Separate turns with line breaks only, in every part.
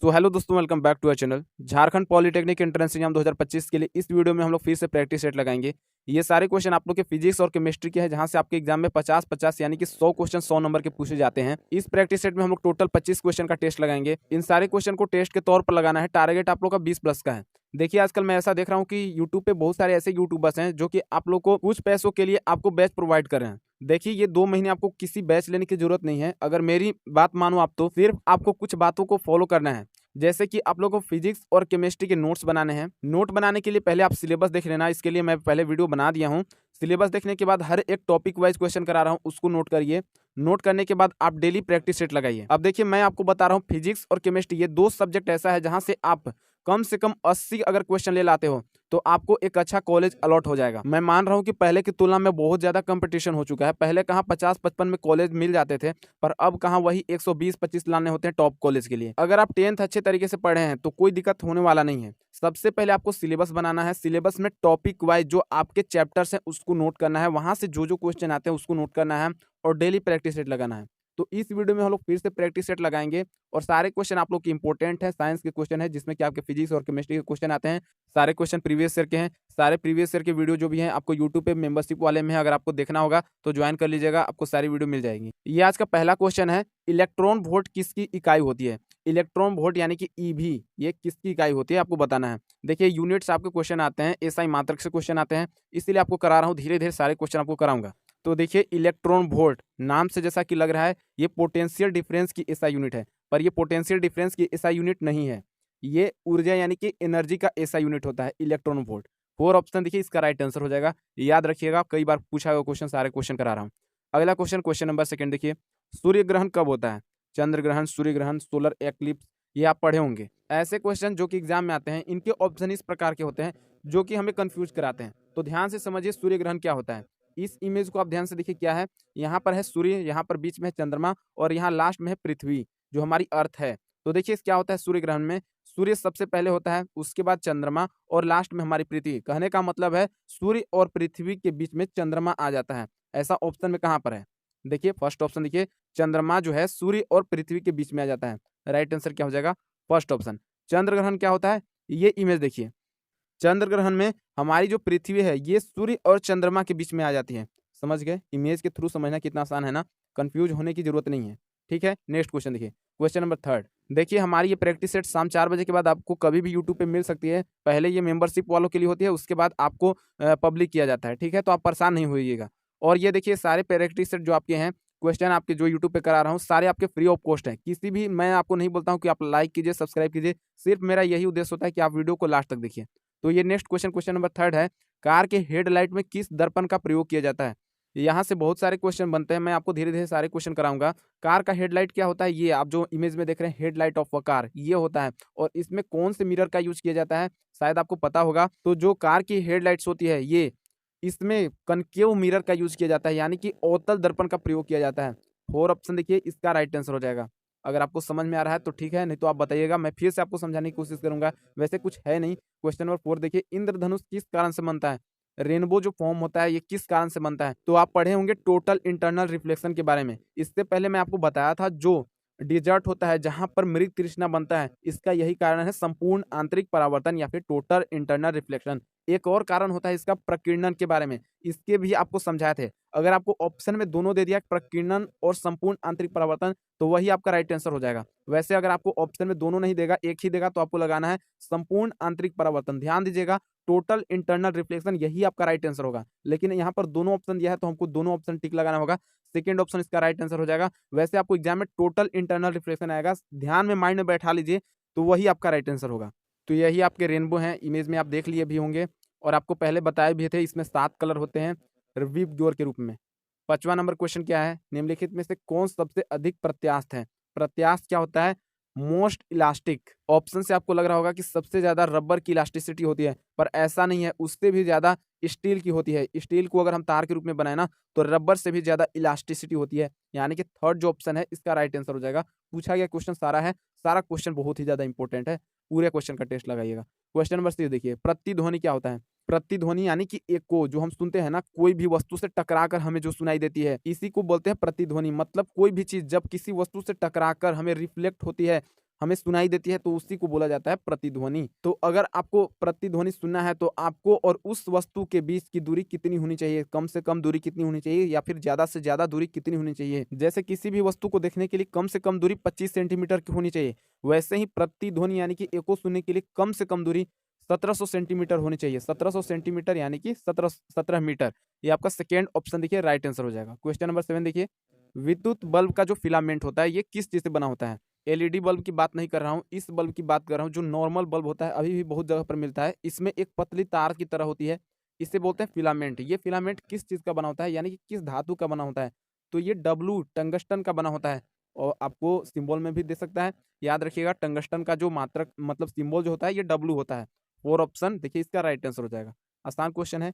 तो हेलो दोस्तों, welcome back to our channel. Jharkhand polytechnic entrance exam 2025 के लिए इस वीडियो में हम लोग फिर से प्रैक्टिस सेट लगाएंगे। ये सारे क्वेश्चन आप लोग के फिजिक्स और केमिस्ट्री के हैं, जहां से आपके एग्जाम में 50-50 यानी कि 100 क्वेश्चन 100 नंबर के पूछे जाते हैं। इस प्रैक्टिस सेट में हम लोग टोटल 25 क्वेश्चन का टेस्ट लगाएंगे। इन सारे क्वेश्चन को टेस्ट के तौर पर लगाना है। टारगेट आप लोग का 20+ का है। देखिए, आजकल मैं ऐसा देख रहा हूँ कि यूट्यूब पे बहुत सारे ऐसे यूट्यूबर्स हैं जो कि आप लोग को कुछ पैसों के लिए आपको बैच प्रोवाइड कर रहे हैं। देखिए, ये 2 महीने आपको किसी बैच लेने की जरूरत नहीं है। अगर मेरी बात मानो आप, तो सिर्फ आपको कुछ बातों को फॉलो करना है। जैसे कि आप लोगों को फिजिक्स और केमिस्ट्री के नोट्स बनाने हैं। नोट बनाने के लिए पहले आप सिलेबस देख लेना। इसके लिए मैं पहले वीडियो बना दिया हूँ। सिलेबस देखने के बाद हर एक टॉपिक वाइज क्वेश्चन करा रहा हूँ, उसको नोट करिए। नोट करने के बाद आप डेली प्रैक्टिस सेट लगाइए। अब देखिए, मैं आपको बता रहा हूँ, फिजिक्स और केमिस्ट्री ये 2 सब्जेक्ट ऐसा है जहां से आप कम से कम 80 अगर क्वेश्चन ले लाते हो तो आपको एक अच्छा कॉलेज अलॉट हो जाएगा। मैं मान रहा हूँ कि पहले की तुलना में बहुत ज्यादा कंपटीशन हो चुका है। पहले कहाँ 50-55 में कॉलेज मिल जाते थे, पर अब कहाँ वही 120-25 लाने होते हैं टॉप कॉलेज के लिए। अगर आप 10th अच्छे तरीके से पढ़े हैं तो कोई दिक्कत होने वाला नहीं है। सबसे पहले आपको सिलेबस बनाना है। सिलेबस में टॉपिक वाइज जो आपके चैप्टर्स हैं उसको नोट करना है। वहां से जो जो क्वेश्चन आते हैं उसको नोट करना है और डेली प्रैक्टिस सेट लगाना है। तो इस वीडियो में हम लोग फिर से प्रैक्टिस सेट लगाएंगे और सारे क्वेश्चन आप लोग की इंपॉर्टेंट है। साइंस के क्वेश्चन है जिसमें कि आपके फिजिक्स और केमिस्ट्री के क्वेश्चन आते हैं। सारे क्वेश्चन प्रीवियस ईयर के हैं। सारे प्रीवियस ईयर के वीडियो जो भी हैं आपको यूट्यूब पे मेंबरशिप वाले में, अगर आपको देखना होगा तो ज्वाइन कर लीजिएगा, आपको सारी वीडियो मिल जाएगी। ये आज का पहला क्वेश्चन है, इलेक्ट्रॉन वोल्ट किसकी इकाई होती है? इलेक्ट्रॉन वोल्ट यानी कि ईवी, ये किसकी इकाई होती है आपको बताना है। देखिए, यूनिट्स आपके क्वेश्चन आते हैं, एसआई मात्रक से क्वेश्चन आते हैं, इसीलिए आपको करा रहा हूँ। धीरे धीरे सारे क्वेश्चन आपको कराऊंगा। तो देखिए, इलेक्ट्रॉन वोल्ट नाम से जैसा कि लग रहा है ये पोटेंशियल डिफरेंस की एसआई यूनिट है, पर ये पोटेंशियल डिफरेंस की एसआई यूनिट नहीं है। ये ऊर्जा यानी कि एनर्जी का एसआई यूनिट होता है इलेक्ट्रॉन वोल्ट। 4 ऑप्शन देखिए, इसका राइट आंसर हो जाएगा। याद रखिएगा, कई बार पूछा हुआ क्वेश्चन, सारे क्वेश्चन करा रहा हूँ। अगला क्वेश्चन, क्वेश्चन नंबर 2 देखिए, सूर्य ग्रहण कब होता है? चंद्र ग्रहण, सूर्य ग्रहण, सोलर एक्लिप्स, ये आप पढ़े होंगे। ऐसे क्वेश्चन जो कि एग्जाम में आते हैं, इनके ऑप्शन इस प्रकार के होते हैं जो कि हमें कंफ्यूज कराते हैं। तो ध्यान से समझिए सूर्य ग्रहण क्या होता है। इस इमेज को आप ध्यान से देखिए, क्या है, यहाँ पर है सूर्य, यहाँ पर बीच में है चंद्रमा और यहाँ लास्ट में है पृथ्वी जो हमारी अर्थ है। तो देखिए क्या होता है सूर्य ग्रहण में, सूर्य सबसे पहले होता है, उसके बाद चंद्रमा और लास्ट में हमारी पृथ्वी। कहने का मतलब है सूर्य और पृथ्वी के बीच में चंद्रमा आ जाता है। ऐसा ऑप्शन में कहाँ पर है? देखिए फर्स्ट ऑप्शन, देखिए चंद्रमा जो है सूर्य और पृथ्वी के बीच में आ जाता है। राइट आंसर क्या हो जाएगा? First option. चंद्र ग्रहण क्या होता है? ये इमेज देखिए, चंद्र ग्रहण में हमारी जो पृथ्वी है ये सूर्य और चंद्रमा के बीच में आ जाती है। समझ गए? इमेज के थ्रू समझना कितना आसान है ना, कंफ्यूज होने की जरूरत नहीं है। ठीक है, नेक्स्ट क्वेश्चन देखिए, क्वेश्चन नंबर 3। देखिए, हमारी ये प्रैक्टिस सेट शाम 4 बजे के बाद आपको कभी भी यूट्यूब पे मिल सकती है। पहले ये मेंबरशिप वालों के लिए होती है, उसके बाद आपको पब्लिक किया जाता है। ठीक है, तो आप परेशान नहीं होइएगा। और ये देखिए, सारे प्रैक्टिस सेट जो आपके हैं, क्वेश्चन आपके जो यूट्यूब पे करा रहा हूँ, सारे आपके फ्री ऑफ कॉस्ट है। किसी भी, मैं आपको नहीं बोलता हूँ कि आप लाइक कीजिए, सब्सक्राइब कीजिए, सिर्फ मेरा यही उद्देश्य होता है कि आप वीडियो को लास्ट तक देखिए। तो ये नेक्स्ट क्वेश्चन, क्वेश्चन नंबर 3 है, कार के हेडलाइट में किस दर्पण का प्रयोग किया जाता है? यहाँ से बहुत सारे क्वेश्चन बनते हैं, मैं आपको धीरे धीरे सारे क्वेश्चन कराऊंगा। कार का हेडलाइट क्या होता है? ये आप जो इमेज में देख रहे हैं, हेडलाइट ऑफ अ कार, ये होता है। और इसमें कौन से मिरर का यूज किया जाता है शायद आपको पता होगा। तो जो कार की हेडलाइट्स होती है, ये इसमें कनकेव मिरर का यूज किया जाता है, यानी कि अवतल दर्पण का प्रयोग किया जाता है। 4 ऑप्शन देखिए, इसका राइट आंसर हो जाएगा। अगर आपको समझ में आ रहा है तो ठीक है, नहीं तो आप बताइएगा, मैं फिर से आपको समझाने की कोशिश करूंगा। वैसे कुछ है नहीं। क्वेश्चन नंबर 4 देखिए, इंद्रधनुष किस कारण से बनता है? रेनबो जो फॉर्म होता है ये किस कारण से बनता है? तो आप पढ़े होंगे टोटल इंटरनल रिफ्लेक्शन के बारे में। इससे पहले मैं आपको बताया था, जो डिजर्ट होता है जहां पर मृग तृष्णा बनता है, इसका यही कारण है, संपूर्ण आंतरिक परावर्तन या फिर टोटल इंटरनल रिफ्लेक्शन। एक और कारण होता है इसका प्रकीर्णन के बारे में, इसके भी आपको समझाए थे। अगर आपको ऑप्शन में दोनों दे दिया, प्रकीर्णन और संपूर्ण आंतरिक परावर्तन, तो वही आपका राइट आंसर हो जाएगा। वैसे अगर आपको ऑप्शन में दोनों नहीं देगा, एक ही देगा, तो आपको लगाना है संपूर्ण आंतरिक परावर्तन। ध्यान दीजिएगा, टोटल इंटरनल रिफ्लेक्शन यही आपका राइट आंसर होगा। लेकिन यहाँ पर दोनों ऑप्शन दिया है तो हमको दोनों ऑप्शन टिक लगाना होगा। सेकंड ऑप्शन इसका राइट आंसर हो जाएगा। वैसे आपको एग्जाम में टोटल इंटरनल रिफ्लेक्शन आएगा, ध्यान में माइंड में बैठा लीजिए, तो वही आपका राइट आंसर होगा। तो यही आपके रेनबो हैं, इमेज में आप देख लिए भी होंगे और आपको पहले बताए भी थे, इसमें 7 कलर होते हैं रिवीव ग्योर के रूप में। 5वां नंबर क्वेश्चन क्या है? निम्नलिखित में से कौन सबसे अधिक प्रत्यास्थ है? प्रत्यास्थ क्या होता है? Most elastic. ऑप्शन से आपको लग रहा होगा कि सबसे ज्यादा रबर की इलास्टिसिटी होती है, पर ऐसा नहीं है, उससे भी ज्यादा स्टील की होती है। स्टील को अगर हम तार के रूप में बनाए ना, तो रबर से भी ज्यादा इलास्टिसिटी होती है। यानी कि थर्ड जो ऑप्शन है इसका राइट आंसर हो जाएगा। पूछा गया क्वेश्चन सारा है, सारा क्वेश्चन बहुत ही ज्यादा इंपॉर्टेंट है, पूरे क्वेश्चन का टेस्ट लगाइएगा। क्वेश्चन नंबर 6 देखिए, प्रतिध्वनि क्या होता है? प्रतिध्वनि यानी कि एको जो हम सुनते हैं ना, कोई भी वस्तु से टकराकर हमें जो सुनाई देती है, इसी को बोलते हैं प्रतिध्वनि। मतलब कोई भी चीज जब किसी वस्तु से टकराकर हमें रिफ्लेक्ट होती है, हमें सुनाई देती है तो उसी को बोला जाता है प्रतिध्वनि। तो अगर आपको प्रतिध्वनि सुनना है तो आपको और उस वस्तु के बीच की दूरी कितनी होनी चाहिए, कम से कम दूरी कितनी होनी चाहिए या फिर ज़्यादा से ज़्यादा दूरी कितनी होनी चाहिए। जैसे किसी भी वस्तु को देखने के लिए कम से कम दूरी 25 सेंटीमीटर की होनी चाहिए, वैसे ही प्रतिध्वनि यानी कि एको सुनने के लिए कम से कम दूरी 1700 सेंटीमीटर होनी चाहिए। 1700 सेंटीमीटर यानी कि 17 मीटर। ये आपका सेकेंड ऑप्शन देखिए राइट आंसर हो जाएगा। क्वेश्चन नंबर 7 देखिए, विद्युत बल्ब का जो फिलामेंट होता है ये किस चीज से बना होता है। एलईडी बल्ब की बात नहीं कर रहा हूँ, इस बल्ब की बात कर रहा हूँ जो नॉर्मल बल्ब होता है, अभी भी बहुत जगह पर मिलता है। इसमें एक पतली तार की तरह होती है, इसे बोलते हैं फिलामेंट। ये फिलामेंट किस चीज का बना होता है यानी कि किस धातु का बना होता है, तो ये डब्लू टंगस्टन का बना होता है। और आपको सिंबल में भी दे सकता है, याद रखिएगा टंगस्टन का जो मात्रक मतलब सिंबल जो होता है ये डब्लू होता है। 4 ऑप्शन देखिए इसका राइट आंसर हो जाएगा। आसान क्वेश्चन है।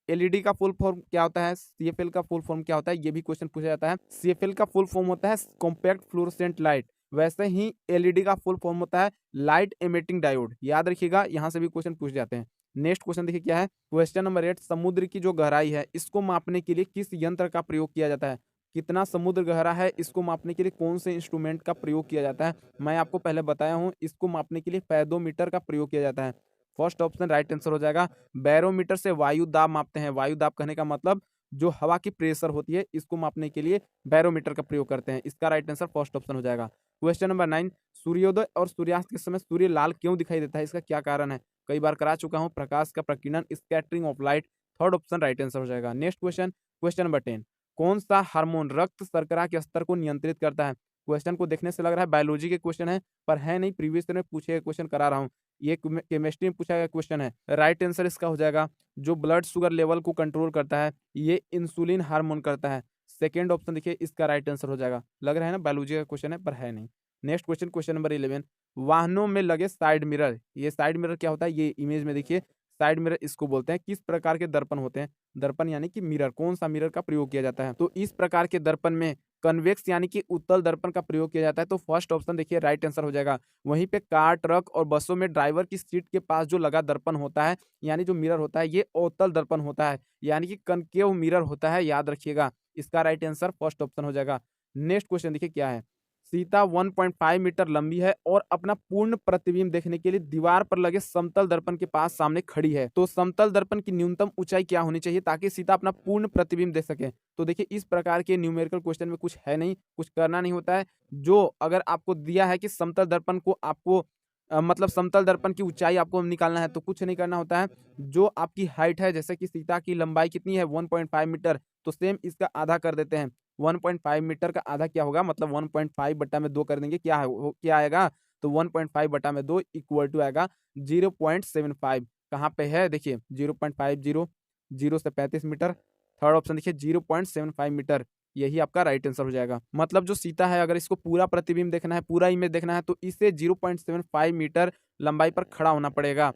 एलईडी का फुल फॉर्म क्या होता है, सीएफएल का फुल फॉर्म क्या होता है, ये भी क्वेश्चन पूछा जाता है। सीएफएल का फुल फॉर्म होता है कॉम्पैक्ट फ्लोरोसेंट लाइट, वैसे ही एलईडी का फुल फॉर्म होता है लाइट एमिटिंग डायोड। याद रखिएगा यहाँ से भी क्वेश्चन पूछ जाते हैं। नेक्स्ट क्वेश्चन देखिए क्या है, क्वेश्चन नंबर 8, समुद्र की जो गहराई है इसको मापने के लिए किस यंत्र का प्रयोग किया जाता है। कितना समुद्र गहरा है इसको मापने के लिए कौन से इंस्ट्रूमेंट का प्रयोग किया जाता है। मैं आपको पहले बताया हूँ, इसको मापने के लिए पैदोमीटर का प्रयोग किया जाता है। फर्स्ट ऑप्शन राइट आंसर हो जाएगा। बैरोमीटर से वायु दाब मापते हैं, वायु दाब कहने का मतलब जो हवा की प्रेशर होती है इसको मापने के लिए बैरोमीटर का प्रयोग करते हैं। इसका राइट आंसर फर्स्ट ऑप्शन हो जाएगा। क्वेश्चन नंबर 9, सूर्योदय और सूर्यास्त के समय सूर्य लाल क्यों दिखाई देता है, इसका क्या कारण है। कई बार करा चुका हूं, प्रकाश का प्रकीर्णन, scattering of light. Third option right answer हो जाएगा। नेक्स्ट क्वेश्चन, क्वेश्चन नंबर 10, कौन सा हार्मोन रक्त शर्करा के स्तर को नियंत्रित करता है। क्वेश्चन को देखने से लग रहा है बायोलॉजी के क्वेश्चन है, पर है नहीं, प्रीवियस ईयर में पूछे गए क्वेश्चन करा रहा हूँ। ये केमिस्ट्री में पूछा गया क्वेश्चन है। राइट आंसर इसका हो जाएगा जो ब्लड शुगर लेवल को कंट्रोल करता है ये इंसुलिन हार्मोन करता है। सेकेंड ऑप्शन देखिए इसका राइट आंसर हो जाएगा। लग रहा है ना बायोलॉजी का क्वेश्चन है, पर है नहीं। नेक्स्ट क्वेश्चन, क्वेश्चन नंबर 11, वाहनों में लगे साइड मिरर, ये साइड मिरर क्या होता है, ये इमेज में देखिए साइड मिरर इसको बोलते हैं। किस प्रकार के दर्पण होते हैं, दर्पण यानी कि मिरर, कौन सा मिरर का प्रयोग किया जाता है, तो इस प्रकार के दर्पण में कन्वेक्स यानी कि उत्तल दर्पण का प्रयोग किया जाता है। तो फर्स्ट ऑप्शन देखिए राइट आंसर हो जाएगा। वहीं पे कार, ट्रक और बसों में ड्राइवर की सीट के पास जो लगा दर्पण होता है यानी जो मिरर होता है ये अवतल दर्पण होता है, यानी कि कनकेव मिरर होता है, याद रखिएगा। इसका राइट आंसर फर्स्ट ऑप्शन हो जाएगा। नेक्स्ट क्वेश्चन देखिए क्या है, सीता 1.5 मीटर लंबी है और अपना पूर्ण प्रतिबिंब देखने के लिए दीवार पर लगे समतल दर्पण के पास सामने खड़ी है। तो समतल दर्पण की न्यूनतम ऊंचाई क्या होनी चाहिए ताकि सीता अपना पूर्ण प्रतिबिंब देख सके। तो देखिए इस प्रकार के न्यूमेरिकल क्वेश्चन में कुछ है नहीं, कुछ करना नहीं होता है। जो अगर आपको दिया है कि समतल दर्पण को आपको मतलब समतल दर्पण की ऊंचाई आपको निकालना है तो कुछ नहीं करना होता है। जो आपकी हाइट है, जैसे कि सीता की लंबाई कितनी है 1.5 मीटर, तो सेम इसका आधा कर देते हैं। 1.5 मीटर का आधा क्या होगा, मतलब 1.5 बट्टा में 2 कर देंगे, क्या है क्या आएगा, तो 1.5 बट्टा में 2 इक्वल टू आएगा 0.75। कहाँ पे है देखिए 0.50, 0 से 35 मीटर। थर्ड ऑप्शन देखिए 0.75 मीटर, यही आपका राइट आंसर हो जाएगा। मतलब जो सीता है अगर इसको पूरा प्रतिबिंब देखना है, पूरा इमेज देखना है, तो इसे 0.75 मीटर लंबाई पर खड़ा होना पड़ेगा।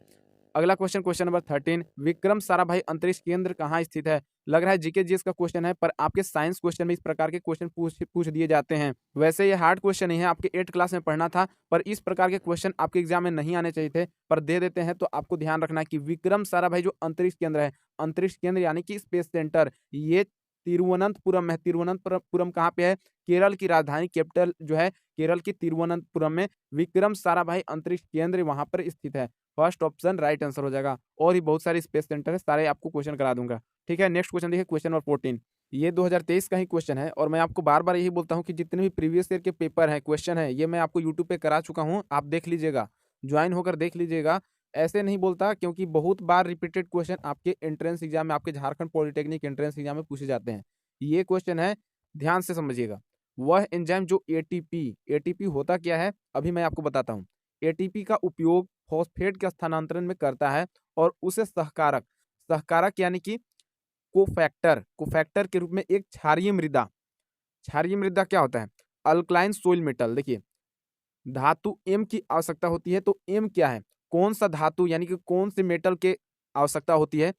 अगला question, question number 13, Vikram Sarabhai अंतरिक्ष केंद्र कहाँ स्थित है। लग रहा है जीके जीएस का क्वेश्चन है, पर आपके साइंस क्वेश्चन में इस प्रकार के क्वेश्चन पूछ दिए जाते हैं। वैसे ये हार्ड क्वेश्चन नहीं है, आपके 8 क्लास में पढ़ना था, पर इस प्रकार के क्वेश्चन आपके एग्जाम में नहीं आने चाहिए थे, पर दे देते हैं। तो आपको ध्यान रखना है कि विक्रम साराभाई जो अंतरिक्ष केंद्र है, अंतरिक्ष केंद्र यानी कि स्पेस सेंटर, ये तिरुवनंतपुरम है। तिरुवनंतपुरम कहाँ पे है, केरल की राजधानी कैपिटल जो है केरल की तिरुवनंतपुरम में विक्रम साराभाई अंतरिक्ष केंद्र वहां पर स्थित है। फर्स्ट ऑप्शन राइट आंसर हो जाएगा। और भी बहुत सारे स्पेस सेंटर है, सारे आपको क्वेश्चन करा दूंगा। ठीक है, नेक्स्ट क्वेश्चन देखिए, क्वेश्चन नंबर 14, ये 2023 का ही क्वेश्चन है। और मैं आपको बार बार यही बोलता हूँ कि जितने भी प्रीवियस ईयर के पेपर हैं, क्वेश्चन है, ये मैं आपको यूट्यूब पे करा चुका हूँ, आप देख लीजिएगा, ज्वाइन होकर देख लीजिएगा। ऐसे नहीं बोलता, क्योंकि बहुत बार रिपीटेड क्वेश्चन आपके एंट्रेंस एग्जाम में, आपके झारखंड पॉलिटेक्निक एंट्रेंस एग्जाम में पूछे जाते हैं। ये क्वेश्चन है, ध्यान से समझिएगा। वह एंजाइम जो एटीपी होता क्या है, अभी मैं आपको बताता हूँ। एटीपी का उपयोग फॉस्फेट के स्थानांतरण में करता है और उसे सहकारक यानी कि कोफैक्टर के रूप में एक क्षारीय मृदा क्या होता है, अल्कलाइन सोइल मेटल। देखिए धातु एम की आवश्यकता होती है, तो एम क्या है, कौन सा धातु यानी कि कौन से मेटल के आवश्यकता होती है।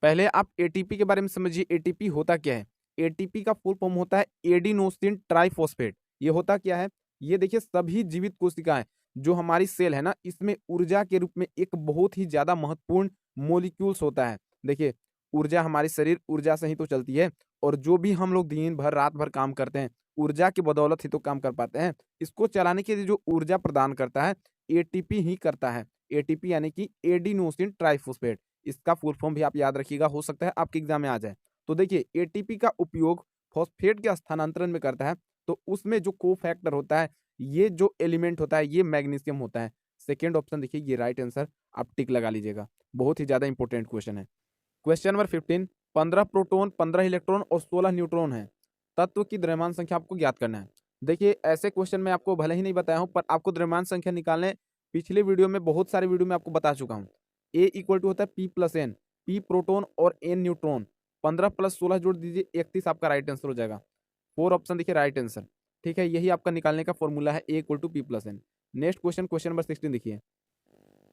पहले आप एटीपी के बारे में समझिए, एटीपी होता क्या है। एटीपी का फुल फॉर्म होता है एडिनोसिन ट्राइफॉस्फेट। ये होता क्या है, ये देखिए सभी जीवित कोशिकाएं जो हमारी सेल है ना, इसमें ऊर्जा के रूप में एक बहुत ही ज्यादा महत्वपूर्ण मोलिक्यूल्स होता है। देखिए ऊर्जा, हमारी शरीर ऊर्जा से ही तो चलती है, और जो भी हम लोग दिन भर रात भर काम करते हैं ऊर्जा की बदौलत ही तो काम कर पाते हैं। इसको चलाने के लिए जो ऊर्जा प्रदान करता है एटीपी ही करता है। एटीपी यानी कि एडिनोसिन ट्राइफॉस्फेट, इसका फुल फॉर्म भी आप याद रखिएगा, हो सकता है आपके एग्जाम में आ जाए। तो देखिए एटीपी का उपयोग फॉस्फेट के स्थानांतरण में करता है, तो उसमें जो कोफैक्टर होता है, ये जो एलिमेंट होता है ये मैग्नीशियम होता है। सेकंड ऑप्शन देखिए ये राइट आंसर, आप टिक लगा लीजिएगा, बहुत ही ज्यादा इंपॉर्टेंट क्वेश्चन है। क्वेश्चन नंबर 15, 15 प्रोटॉन, 15 इलेक्ट्रॉन और 16 न्यूट्रॉन है। तत्व की द्रव्यमान संख्या आपको ज्ञात करना है। देखिए ऐसे क्वेश्चन मैं आपको भले ही नहीं बताया हूं, पर आपको द्रव्यमान संख्या निकालने पिछले वीडियो में, बहुत सारे वीडियो में आपको बता चुका हूं। ए इक्वल टू होता है P plus N, P proton और एन न्यूट्रॉन। 15 प्लस 16 जोड़ दीजिए 31, आपका राइट आंसर हो जाएगा। 4 ऑप्शन देखिए राइट आंसर। ठीक है, यही आपका निकालने का फॉर्मूला है, a equal to p plus n. Next question, question number 16 देखिए,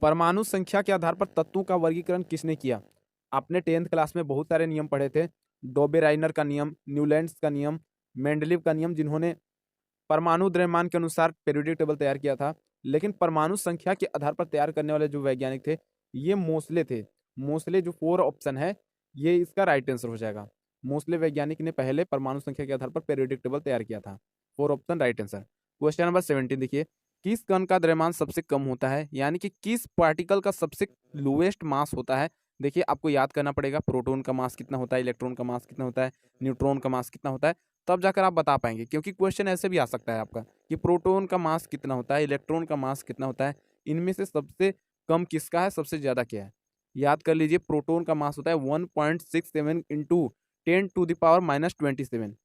परमाणु संख्या के आधार पर तत्वों का वर्गीकरण किसने किया? आपने 10th क्लास में बहुत सारे नियम पढ़े थे, डोबेराइनर का नियम, न्यूलैंड्स का नियम, मेंडलीव का नियम, जिन्होंने परमाणु द्रव्यमान के अनुसार पीरियोडिक टेबल तैयार किया था। लेकिन परमाणु संख्या के आधार पर तैयार करने वाले जो वैज्ञानिक थे, ये मोस्ले थे। मोस्ले जो 4 ऑप्शन है, ये इसका राइट आंसर हो जाएगा। मोस्ले वैज्ञानिक ने पहले परमाणु संख्या के आधार पर पीरियोडिक टेबल तैयार किया था। 4 option right answer. Question number 17 देखिए, किस कण का द्रव्यमान सबसे कम होता है, यानी कि किस पार्टिकल का सबसे लोएस्ट मास होता है? देखिए आपको याद करना पड़ेगा, प्रोटॉन का मास कितना होता है, इलेक्ट्रॉन का मास कितना होता है, न्यूट्रॉन का मास कितना होता है, तब जाकर आप बता पाएंगे। क्योंकि क्वेश्चन ऐसे भी आ सकता है आपका कि प्रोटॉन का मास कितना होता है, इलेक्ट्रॉन का मास कितना होता है, इनमें से सबसे कम किसका है, सबसे ज्यादा क्या है। याद कर लीजिए, प्रोटॉन का मास होता है 1.67 इंटू 10⁻⁻27।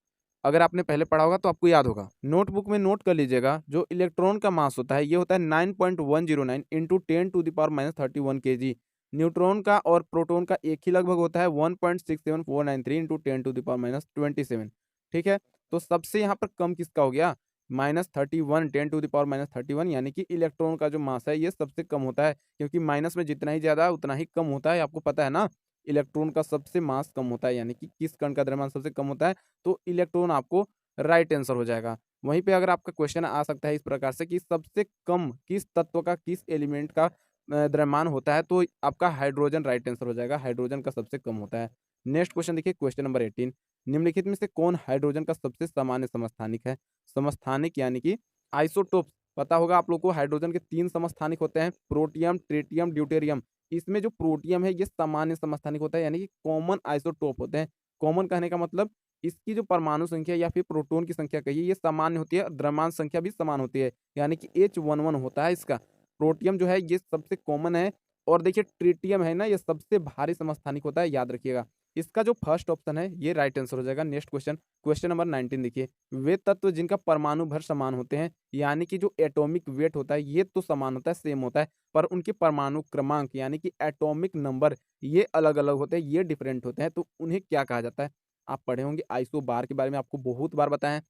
अगर आपने पहले पढ़ा होगा तो आपको याद होगा, नोटबुक में नोट कर लीजिएगा। जो इलेक्ट्रॉन का मास होता है ये होता है 9.109 इंटू 10⁻31 kg। न्यूट्रॉन का और प्रोटॉन का एक ही लगभग होता है 1.67493 इंटू 10⁻27। ठीक है, तो सबसे यहाँ पर कम किसका हो गया, -31, 10⁻31, यानी कि इलेक्ट्रॉन का जो मास है ये सबसे कम होता है। क्योंकि माइनस में जितना ही ज्यादा उतना ही कम होता है, आपको पता है ना। इलेक्ट्रॉन का सबसे मास कम होता है, यानी कि किस कण का द्रव्यमान सबसे कम होता है, तो इलेक्ट्रॉन आपको राइट आंसर हो जाएगा। वहीं पे अगर आपका क्वेश्चन आ सकता है इस प्रकार से कि सबसे कम किस तत्व का, किस एलिमेंट का द्रव्यमान होता है, तो आपका हाइड्रोजन राइट आंसर हो जाएगा। हाइड्रोजन का सबसे कम होता है। नेक्स्ट क्वेश्चन देखिए, क्वेश्चन नंबर 18, निम्नलिखित में से कौन हाइड्रोजन का सबसे सामान्य समस्थानिक है? समस्थानिक यानी कि आइसोटोप, पता होगा आप लोग को, हाइड्रोजन के 3 समस्थानिक होते हैं, प्रोटियम, ट्रिटियम, ड्यूटेरियम। इसमें जो प्रोटियम है ये सामान्य समस्थानिक होता है, यानी कि कॉमन आइसोटोप होते हैं। कॉमन कहने का मतलब इसकी जो परमाणु संख्या या फिर प्रोटॉन की संख्या कहिए, ये सामान्य होती है, द्रव्यमान संख्या भी समान होती है, यानी कि H11 होता है इसका। प्रोटियम जो है ये सबसे कॉमन है। और देखिए ट्रिटियम है ना, ये सबसे भारी समस्थानिक होता है, याद रखिएगा। इसका जो फर्स्ट ऑप्शन है ये राइट आंसर हो जाएगा। नेक्स्ट क्वेश्चन, क्वेश्चन नंबर 19 देखिए, वे तत्व जिनका परमाणु भर समान होते हैं, यानी कि जो एटॉमिक वेट होता है ये तो समान होता है, सेम होता है, पर उनके परमाणु क्रमांक यानी कि एटॉमिक नंबर ये अलग अलग होते हैं, ये डिफरेंट होते हैं, तो उन्हें क्या कहा जाता है? आप पढ़े होंगे आइसो बार के बारे में, आपको बहुत बार बताया है,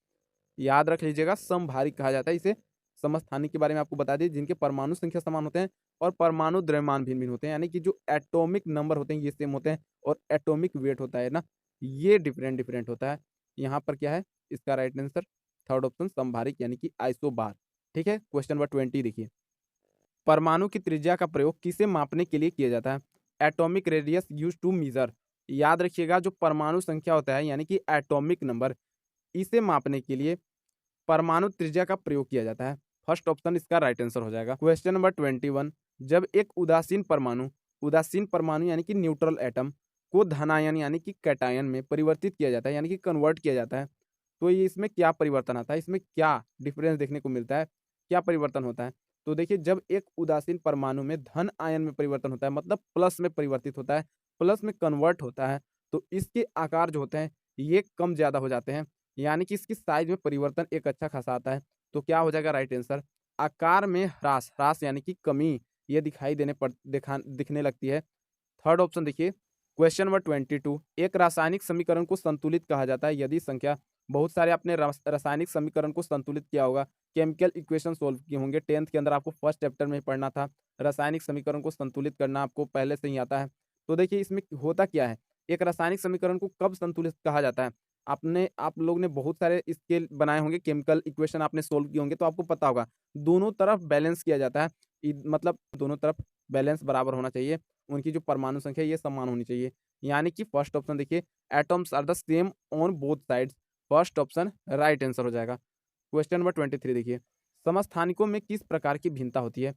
याद रख लीजिएगा। समभारिक कहा जाता है इसे। समस्थानिक के बारे में आपको बता दें, जिनके परमाणु संख्या समान होते हैं और परमाणु द्रव्यमान भिन्न भिन्न होते हैं, यानी कि जो एटॉमिक नंबर होते हैं ये सेम होते हैं, और एटॉमिक वेट होता है ना, ये डिफरेंट डिफरेंट होता है। यहाँ पर क्या है इसका राइट आंसर, थर्ड ऑप्शन समभारिक यानी कि आइसोबार। ठीक है, क्वेश्चन नंबर 20 देखिए, परमाणु की त्रिज्या का प्रयोग किसे मापने के लिए किया जाता है? Atomic radius use to measure. याद रखिएगा, जो परमाणु संख्या होता है यानी कि एटॉमिक नंबर, इसे मापने के लिए परमाणु त्रिज्या का प्रयोग किया जाता है। फर्स्ट ऑप्शन इसका राइट आंसर हो जाएगा। क्वेश्चन नंबर 21, जब एक उदासीन परमाणु यानी कि न्यूट्रल एटम को धनायन यानी कि कैटायन में परिवर्तित किया जाता है, यानी कि कन्वर्ट किया जाता है, तो ये इसमें क्या परिवर्तन आता है, इसमें क्या डिफरेंस देखने को मिलता है, क्या परिवर्तन होता है? तो देखिए, जब एक उदासीन परमाणु में धन आयन में परिवर्तन होता है, मतलब प्लस में परिवर्तित होता है, प्लस में कन्वर्ट होता है, तो इसके आकार जो होते हैं ये कम ज्यादा हो जाते हैं, यानी कि इसकी साइज में परिवर्तन एक अच्छा खासा आता है। तो क्या हो जाएगा राइट आंसर, आकार में ह्रास, ह्रास यानी कि कमी, ये दिखाई दिखने लगती है। थर्ड ऑप्शन देखिए, क्वेश्चन नंबर 22, एक रासायनिक समीकरण को संतुलित कहा जाता है यदि संख्या, बहुत सारे आपने रासायनिक समीकरण को संतुलित किया होगा, केमिकल इक्वेशन सोल्व किए होंगे 10th के अंदर, आपको फर्स्ट चैप्टर में ही पढ़ना था। रासायनिक समीकरण को संतुलित करना आपको पहले से ही आता है। तो देखिए इसमें होता क्या है, एक रासायनिक समीकरण को कब संतुलित कहा जाता है? आप लोग ने बहुत सारे स्केल बनाए होंगे, केमिकल इक्वेशन आपने सोल्व किए होंगे, तो आपको पता होगा दोनों तरफ बैलेंस किया जाता है। मतलब दोनों तरफ बैलेंस बराबर होना चाहिए, उनकी जो परमाणु संख्या ये समान होनी चाहिए। यानी कि फर्स्ट ऑप्शन देखिए, atoms are the same on both sides, first option right answer हो जाएगा। क्वेश्चन नंबर 23 देखिए, समस्थानिकों में किस प्रकार की भिन्नता होती है?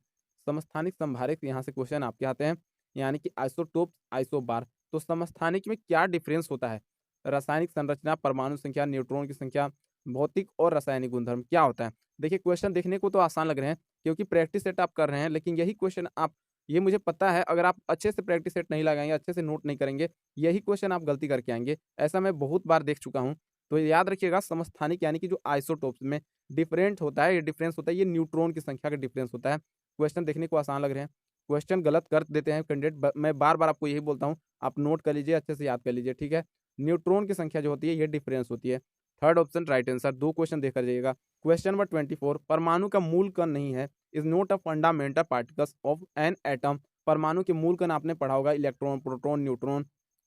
समस्थानिक, संभारित, यहाँ से क्वेश्चन आपके आते हैं, यानी कि आइसोटोप, आइसोबार। तो समस्थानिक में क्या डिफरेंस होता है? रासायनिक संरचना, परमाणु संख्या, न्यूट्रॉन की संख्या, भौतिक और रासायनिक गुणधर्म क्या होता है? देखिए क्वेश्चन देखने को तो आसान लग रहे हैं क्योंकि प्रैक्टिस सेट आप कर रहे हैं, लेकिन यही क्वेश्चन आप, ये मुझे पता है, अगर आप अच्छे से प्रैक्टिस सेट नहीं लगाएंगे, अच्छे से नोट नहीं करेंगे, यही क्वेश्चन आप गलती करके आएंगे। ऐसा मैं बहुत बार देख चुका हूँ। तो याद रखिएगा, समस्थानिक यानी कि जो आइसोटोप्स में डिफरेंट होता है, ये डिफरेंस होता है, ये न्यूट्रॉन की संख्या का डिफरेंस होता है। क्वेश्चन देखने को आसान लग रहे हैं, क्वेश्चन गलत कर देते हैं कैंडिडेट। मैं बार बार आपको यही बोलता हूँ, आप नोट कर लीजिए, अच्छे से याद कर लीजिए, ठीक है। न्यूट्रॉन की संख्या जो होती है, ये डिफरेंस होती है। Third option right answer. 2 question देख कर जाइएगा। क्वेश्चन नंबर 24, परमाणु का मूल कण नहीं है, is not a fundamental particles of an atom. परमाणु के मूल कण आपने पढ़ा होगा, इलेक्ट्रॉन, प्रोटॉन, न्यूट्रॉन।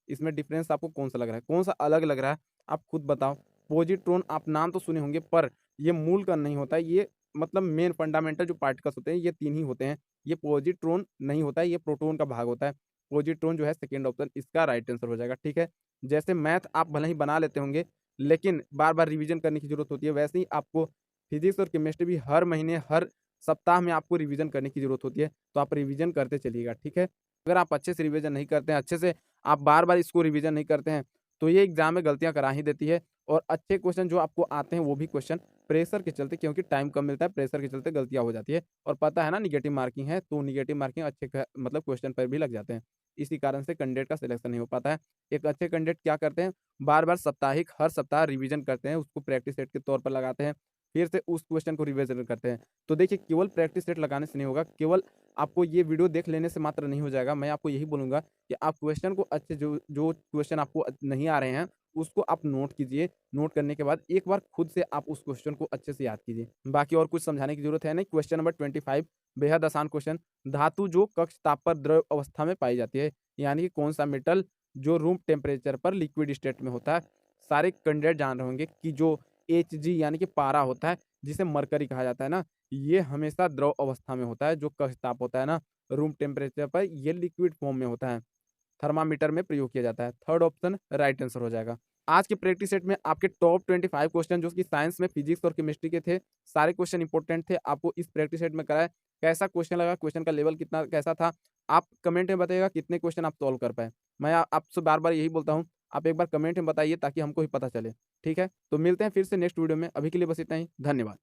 इसमें डिफरेंस आपको कौन सा लग रहा है, कौन सा अलग लग रहा है, आप खुद बताओ। पॉजिट्रॉन आप नाम तो सुने होंगे, पर ये मूल कण नहीं होता है, ये मतलब मेन फंडामेंटल जो पार्टिकल्स होते हैं, ये 3 ही होते हैं। ये पॉजिट्रॉन नहीं होता है, ये प्रोटॉन का भाग होता है। पॉजिट्रॉन जो है सेकंड ऑप्शन इसका राइट आंसर हो जाएगा, ठीक है। जैसे मैथ आप भले ही बना लेते होंगे, लेकिन बार-बार रिवीजन करने की ज़रूरत होती है, वैसे ही आपको फिज़िक्स और केमिस्ट्री भी हर महीने, हर सप्ताह में आपको रिवीजन करने की ज़रूरत होती है। तो आप रिवीजन करते चलिएगा, ठीक है। अगर आप अच्छे से रिवीजन नहीं करते हैं, अच्छे से आप बार-बार इसको रिवीजन नहीं करते हैं, तो ये एग्ज़ाम में गलतियाँ करा ही देती है। और अच्छे क्वेश्चन जो आपको आते हैं, वो भी क्वेश्चन प्रेशर के चलते, क्योंकि टाइम कम मिलता है, प्रेशर के चलते गलतियाँ हो जाती है। और पता है ना, नेगेटिव मार्किंग है, तो नेगेटिव मार्किंग अच्छे मतलब क्वेश्चन पर भी लग जाते हैं। इसी कारण से कैंडिडेट का सिलेक्शन नहीं हो पाता है। एक अच्छे कैंडिडेट क्या करते हैं, बार-बार साप्ताहिक, हर सप्ताह रिवीजन करते हैं, उसको प्रैक्टिस सेट के तौर पर लगाते हैं, फिर से उस क्वेश्चन को रिविज़न करते हैं। तो देखिए, केवल प्रैक्टिस सेट लगाने से नहीं होगा, केवल आपको ये वीडियो देख लेने से मात्र नहीं हो जाएगा। मैं आपको यही बोलूँगा कि आप क्वेश्चन को अच्छे, जो जो क्वेश्चन आपको नहीं आ रहे हैं, उसको आप नोट कीजिए। नोट करने के बाद एक बार खुद से आप उस क्वेश्चन को अच्छे से याद कीजिए। बाकी और कुछ समझाने की ज़रूरत है नहीं। क्वेश्चन नंबर 25 बेहद आसान क्वेश्चन। धातु जो कक्ष ताप पर द्रव अवस्था में पाई जाती है, यानी कि कौन-सा मेटल जो रूम टेम्परेचर पर लिक्विड स्टेट में होता है? सारे कैंडिडेट जान रहे होंगे कि जो Hg यानी कि पारा होता है, जिसे मरकरी कहा जाता है ना, ये हमेशा द्रव अवस्था में होता है। जो कक्ष ताप होता है ना, रूम टेम्परेचर पर, ये लिक्विड फॉर्म में होता है। थर्मामीटर में प्रयोग किया जाता है। थर्ड ऑप्शन राइट आंसर हो जाएगा। आज के प्रैक्टिस सेट में आपके टॉप 25 क्वेश्चन जो कि साइंस में, फिजिक्स और केमिस्ट्री के थे, सारे क्वेश्चन इंपॉर्टेंट थे, आपको इस प्रैक्टिस सेट में कराए। कैसा क्वेश्चन लगा, क्वेश्चन का लेवल कितना कैसा था, आप कमेंट में बताइएगा कितने क्वेश्चन आप सॉल्व कर पाए। मैं आपसे बार-बार यही बोलता हूँ, आप एक बार कमेंट में बताइए ताकि हमको भी पता चले, ठीक है? तो मिलते हैं फिर से नेक्स्ट वीडियो में, अभी के लिए बस इतना ही, धन्यवाद।